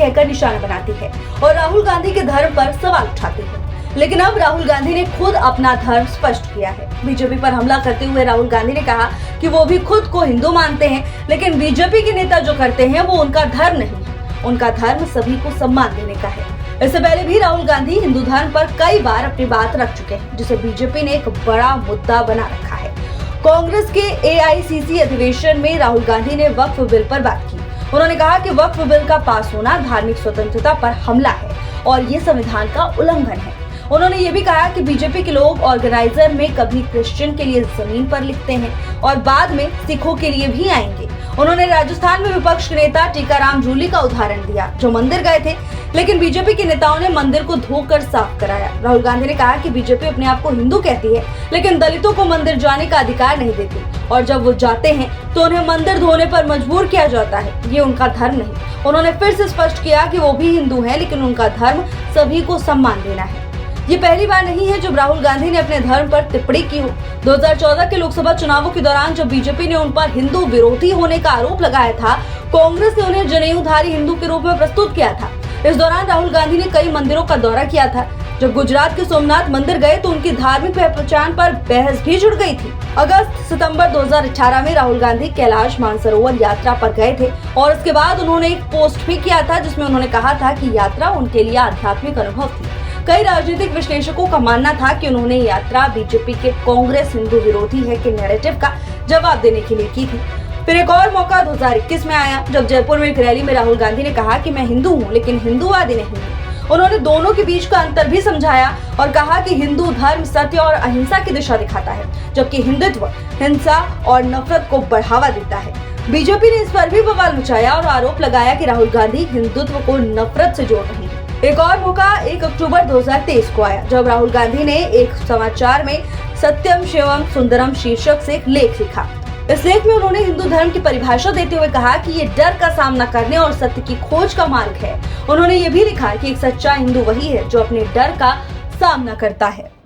कहकर निशाना बनाती है और राहुल गांधी के धर्म पर सवाल उठाती है। लेकिन अब राहुल गांधी ने खुद अपना धर्म स्पष्ट किया है। बीजेपी पर हमला करते हुए राहुल गांधी ने कहा कि वो भी खुद को हिंदू मानते हैं, लेकिन बीजेपी के नेता जो करते हैं वो उनका धर्म नहीं है, उनका धर्म सभी को सम्मान देने का है। इससे पहले भी राहुल गांधी हिंदू धर्म पर कई बार अपनी बात रख चुके हैं, जिसे बीजेपी ने एक बड़ा मुद्दा बना रखा है। कांग्रेस के AICC अधिवेशन में राहुल गांधी ने वक्फ बिल पर बात की। उन्होंने कहा कि वक्फ बिल का पास होना धार्मिक स्वतंत्रता पर हमला है और ये संविधान का उल्लंघन है। उन्होंने ये भी कहा कि बीजेपी के लोग ऑर्गेनाइजर में कभी क्रिश्चियन के लिए जमीन पर लिखते हैं और बाद में सिखों के लिए भी आएंगे। उन्होंने राजस्थान में विपक्ष के नेता टीकाराम जूली का उदाहरण दिया, जो मंदिर गए थे, लेकिन बीजेपी के नेताओं ने मंदिर को धोकर साफ कराया। राहुल गांधी ने कहा कि बीजेपी अपने आप को हिंदू कहती है, लेकिन दलितों को मंदिर जाने का अधिकार नहीं देती और जब वो जाते हैं तो उन्हें मंदिर धोने पर मजबूर किया जाता है। ये उनका धर्म नहीं। उन्होंने फिर से स्पष्ट किया कि वो भी हिंदू है, लेकिन उनका धर्म सभी को सम्मान देना है। ये पहली बार नहीं है जब राहुल गांधी ने अपने धर्म पर टिप्पणी की हो। 2014 के लोकसभा चुनावों के दौरान जब बीजेपी ने उन पर हिंदू विरोधी होने का आरोप लगाया था, कांग्रेस ने उन्हें जनेऊधारी हिंदू के रूप में प्रस्तुत किया था। इस दौरान राहुल गांधी ने कई मंदिरों का दौरा किया था। जब गुजरात के सोमनाथ मंदिर गए तो उनकी धार्मिक पहचान पर बहस भी जुड़ गई थी। अगस्त-सितंबर 2018 में राहुल गांधी कैलाश मानसरोवर यात्रा पर गए थे और उसके बाद उन्होंने एक पोस्ट भी किया था, जिसमें उन्होंने कहा था कि यात्रा उनके लिए आध्यात्मिक अनुभव थी। कई राजनीतिक विश्लेषकों का मानना था कि उन्होंने यात्रा बीजेपी के कांग्रेस हिंदू विरोधी है के नैरेटिव का जवाब देने के लिए की थी। फिर एक और मौका 2021 में आया, जब जयपुर में एक रैली में राहुल गांधी ने कहा कि मैं हिंदू हूँ, लेकिन हिंदूवादी नहीं हूँ। उन्होंने दोनों के बीच का अंतर भी समझाया और कहा कि हिंदू धर्म सत्य और अहिंसा की दिशा दिखाता है, जबकि हिंदुत्व हिंसा और नफरत को बढ़ावा देता है। बीजेपी ने इस पर भी बवाल मचाया और आरोप लगाया कि राहुल गांधी हिंदुत्व को नफरत से जोड़ रही है। एक और मौका 1 अक्टूबर 2023 को आया, जब राहुल गांधी ने एक समाचार में सत्यम शिवम सुंदरम शीर्षक से एक लेख लिखा। इस लेख में उन्होंने हिंदू धर्म की परिभाषा देते हुए कहा कि ये डर का सामना करने और सत्य की खोज का मार्ग है। उन्होंने ये भी लिखा कि एक सच्चा हिंदू वही है जो अपने डर का सामना करता है।